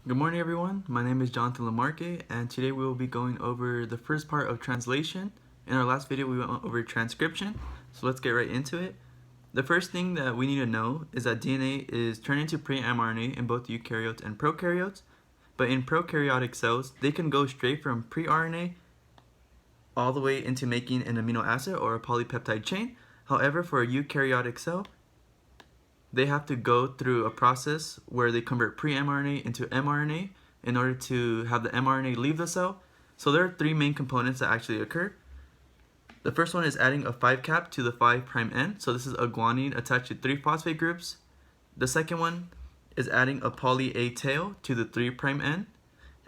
Good morning, everyone. My name is Jonathan Lamarque, and today we will be going over the first part of translation. In our last video, we went over transcription, so let's get right into it. The first thing that we need to know is that DNA is turned into pre-mRNA in both eukaryotes and prokaryotes, but in prokaryotic cells, they can go straight from pre-RNA all the way into making an amino acid or a polypeptide chain. However, for a eukaryotic cell, they have to go through a process where they convert pre-mRNA into mRNA in order to have the mRNA leave the cell. So there are three main components that actually occur. The first one is adding a 5' to the 5' end. So this is a guanine attached to 3 phosphate groups. The second one is adding a poly A tail to the 3' end.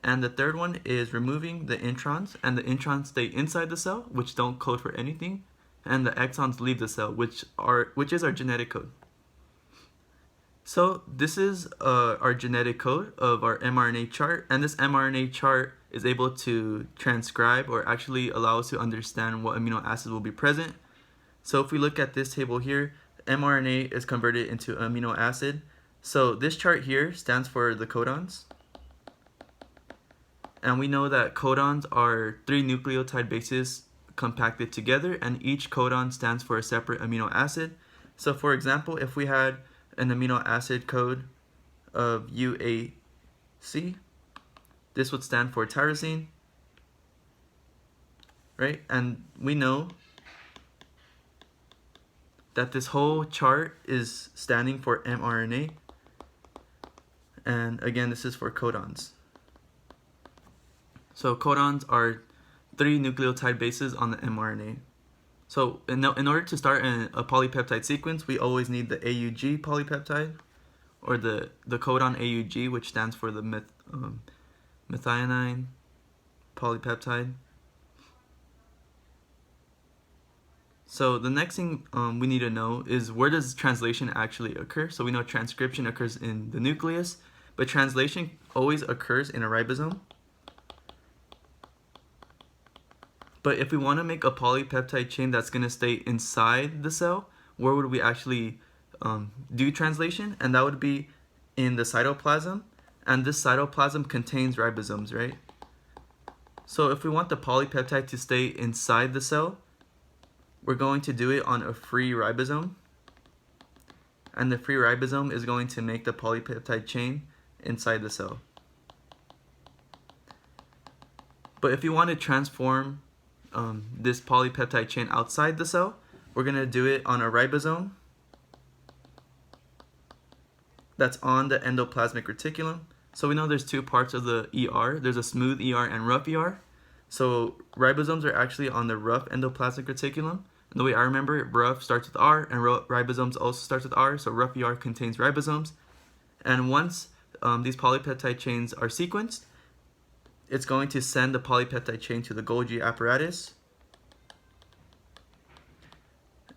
And the third one is removing the introns, and the introns stay inside the cell, which don't code for anything, and the exons leave the cell, which is our genetic code. So this is our genetic code of our mRNA chart, and this mRNA chart is able to transcribe or actually allow us to understand what amino acids will be present. So if we look at this table here, mRNA is converted into amino acid. So this chart here stands for the codons. And we know that codons are 3 nucleotide bases compacted together, and each codon stands for a separate amino acid. So for example, if we had an amino acid code of UAC, this would stand for tyrosine, right? And we know that this whole chart is standing for mRNA, and again, this is for codons. So codons are 3 nucleotide bases on the mRNA. So in order to start a polypeptide sequence, we always need the AUG polypeptide, or the codon AUG, which stands for the methionine polypeptide. So the next thing we need to know is, where does translation actually occur? So we know transcription occurs in the nucleus, but translation always occurs in a ribosome. But if we want to make a polypeptide chain that's going to stay inside the cell, where would we actually do translation? And that would be in the cytoplasm. And this cytoplasm contains ribosomes, right? So if we want the polypeptide to stay inside the cell, we're going to do it on a free ribosome. And the free ribosome is going to make the polypeptide chain inside the cell. But if you want to transform this polypeptide chain outside the cell, we're going to do it on a ribosome that's on the endoplasmic reticulum. So we know there's two parts of the ER. There's a smooth ER and rough ER. So ribosomes are actually on the rough endoplasmic reticulum. And the way I remember it, rough starts with R, and ribosomes also starts with R. So rough ER contains ribosomes. And once these polypeptide chains are sequenced, it's going to send the polypeptide chain to the Golgi apparatus.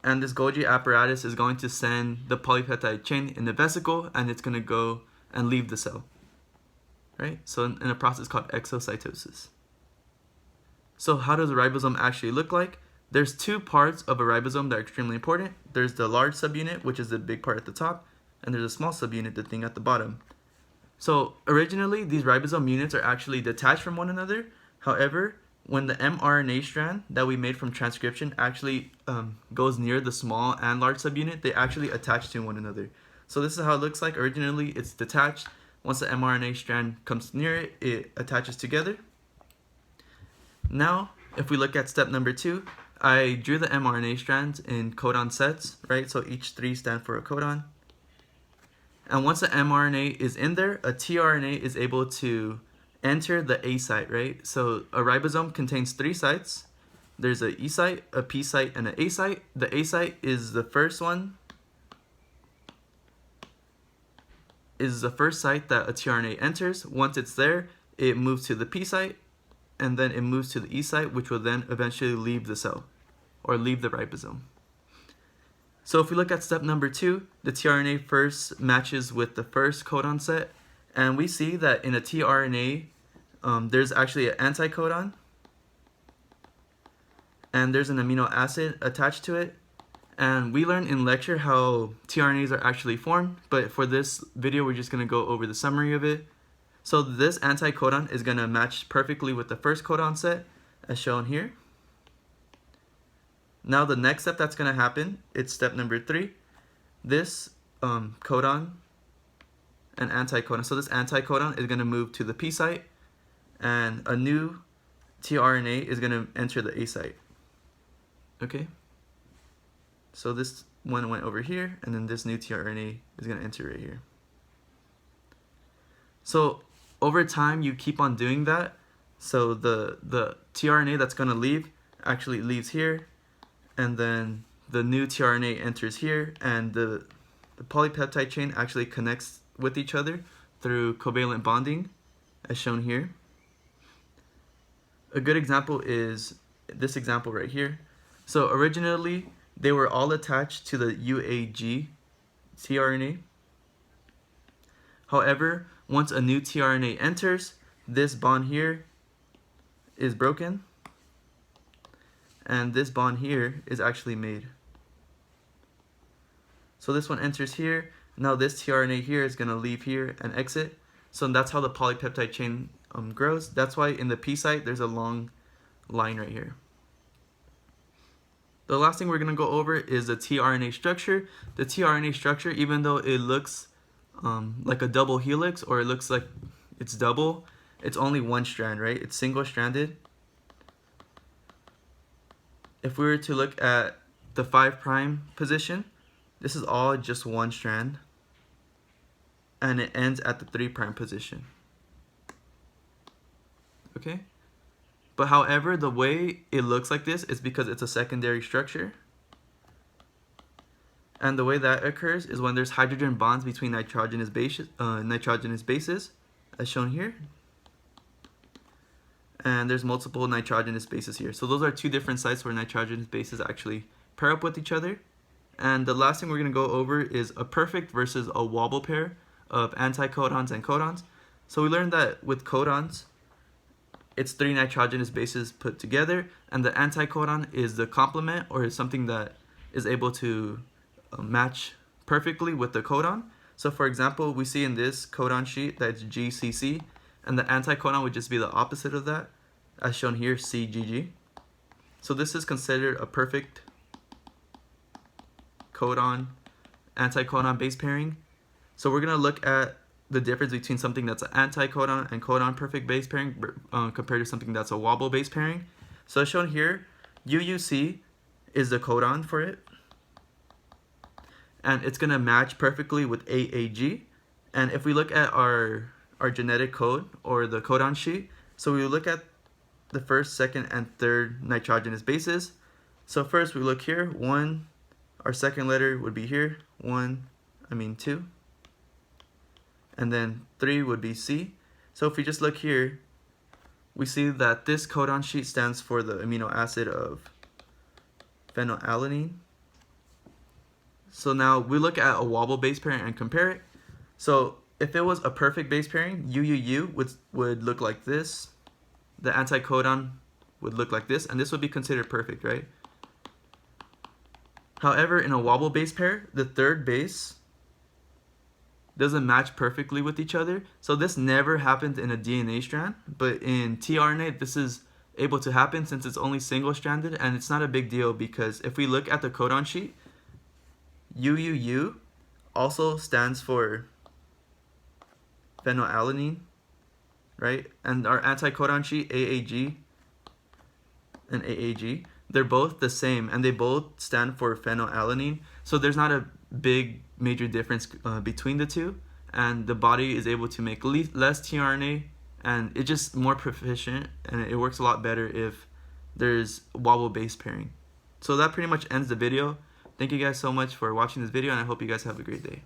And this Golgi apparatus is going to send the polypeptide chain in the vesicle, and it's going to go and leave the cell, right? So in a process called exocytosis. So how does a ribosome actually look like? There's two parts of a ribosome that are extremely important. There's the large subunit, which is the big part at the top, and there's a small subunit, the thing at the bottom. So originally, these ribosome units are actually detached from one another. However, when the mRNA strand that we made from transcription actually goes near the small and large subunit, they actually attach to one another. So this is how it looks like. Originally, it's detached. Once the mRNA strand comes near it, it attaches together. Now, if we look at step number 2, I drew the mRNA strands in codon sets, right? So each 3 stand for a codon. And once the mRNA is in there, a tRNA is able to enter the A site, right? So a ribosome contains 3 sites. There's an E site, a P site, and an A site. The A site is the first one, is the first site that a tRNA enters. Once it's there, it moves to the P site, and then it moves to the E site, which will then eventually leave the cell, or leave the ribosome. So if we look at step number 2, the tRNA first matches with the first codon set, and we see that in a tRNA, there's actually an anticodon, and there's an amino acid attached to it. And we learned in lecture how tRNAs are actually formed, but for this video, we're just going to go over the summary of it. So this anticodon is going to match perfectly with the first codon set as shown here. Now the next step that's going to happen, it's step number 3. This codon and anticodon. So this anticodon is going to move to the P site, and a new tRNA is going to enter the A site. Okay? So this one went over here, and then this new tRNA is going to enter right here. So over time, you keep on doing that. So the tRNA that's going to leave actually leaves here, and then the new tRNA enters here, and the polypeptide chain actually connects with each other through covalent bonding, as shown here. A good example is this example right here. So originally, they were all attached to the UAG tRNA. However, once a new tRNA enters, this bond here is broken, and this bond here is actually made. So this one enters here. Now this tRNA here is going to leave here and exit. So that's how the polypeptide chain grows. That's why in the P site there's a long line right here. The last thing we're going to go over is the tRNA structure. The tRNA structure, even though it looks like a double helix, or it looks like it's double, it's only one strand, right? It's single stranded. If we were to look at the 5' position, this is all just one strand, and it ends at the 3' position. Okay? But however, the way it looks like this is because it's a secondary structure. And the way that occurs is when there's hydrogen bonds between nitrogenous bases, as shown here. And there's multiple nitrogenous bases here. So those are 2 different sites where nitrogenous bases actually pair up with each other. And the last thing we're going to go over is a perfect versus a wobble pair of anticodons and codons. So we learned that with codons, it's 3 nitrogenous bases put together, and the anticodon is the complement, or is something that is able to match perfectly with the codon. So for example, we see in this codon sheet that it's GCC, and the anticodon would just be the opposite of that, as shown here, CGG. So this is considered a perfect codon anticodon base pairing. So we're going to look at the difference between something that's an anticodon and codon perfect base pairing compared to something that's a wobble base pairing. So as shown here, UUC is the codon for it, and it's going to match perfectly with AAG. And if we look at our genetic code, or the codon sheet, so we look at the first, second, and third nitrogenous bases. So first we look here, 1, our second letter would be here, 2, and then 3 would be C. So if we just look here, we see that this codon sheet stands for the amino acid of phenylalanine. So now we look at a wobble base pairing and compare it. So if it was a perfect base pairing, UUU would look like this. The anticodon would look like this, and this would be considered perfect, right? However, in a wobble base pair, the third base doesn't match perfectly with each other. So this never happened in a DNA strand, but in tRNA, this is able to happen since it's only single-stranded, and it's not a big deal because if we look at the codon sheet, UUU also stands for phenylalanine, right? And our anticodon sheet, AAG and AAG, they're both the same, and they both stand for phenylalanine. So there's not a big major difference between the two, and the body is able to make less tRNA, and it's just more proficient, and it works a lot better if there's wobble base pairing. So that pretty much ends the video. Thank you guys so much for watching this video, and I hope you guys have a great day.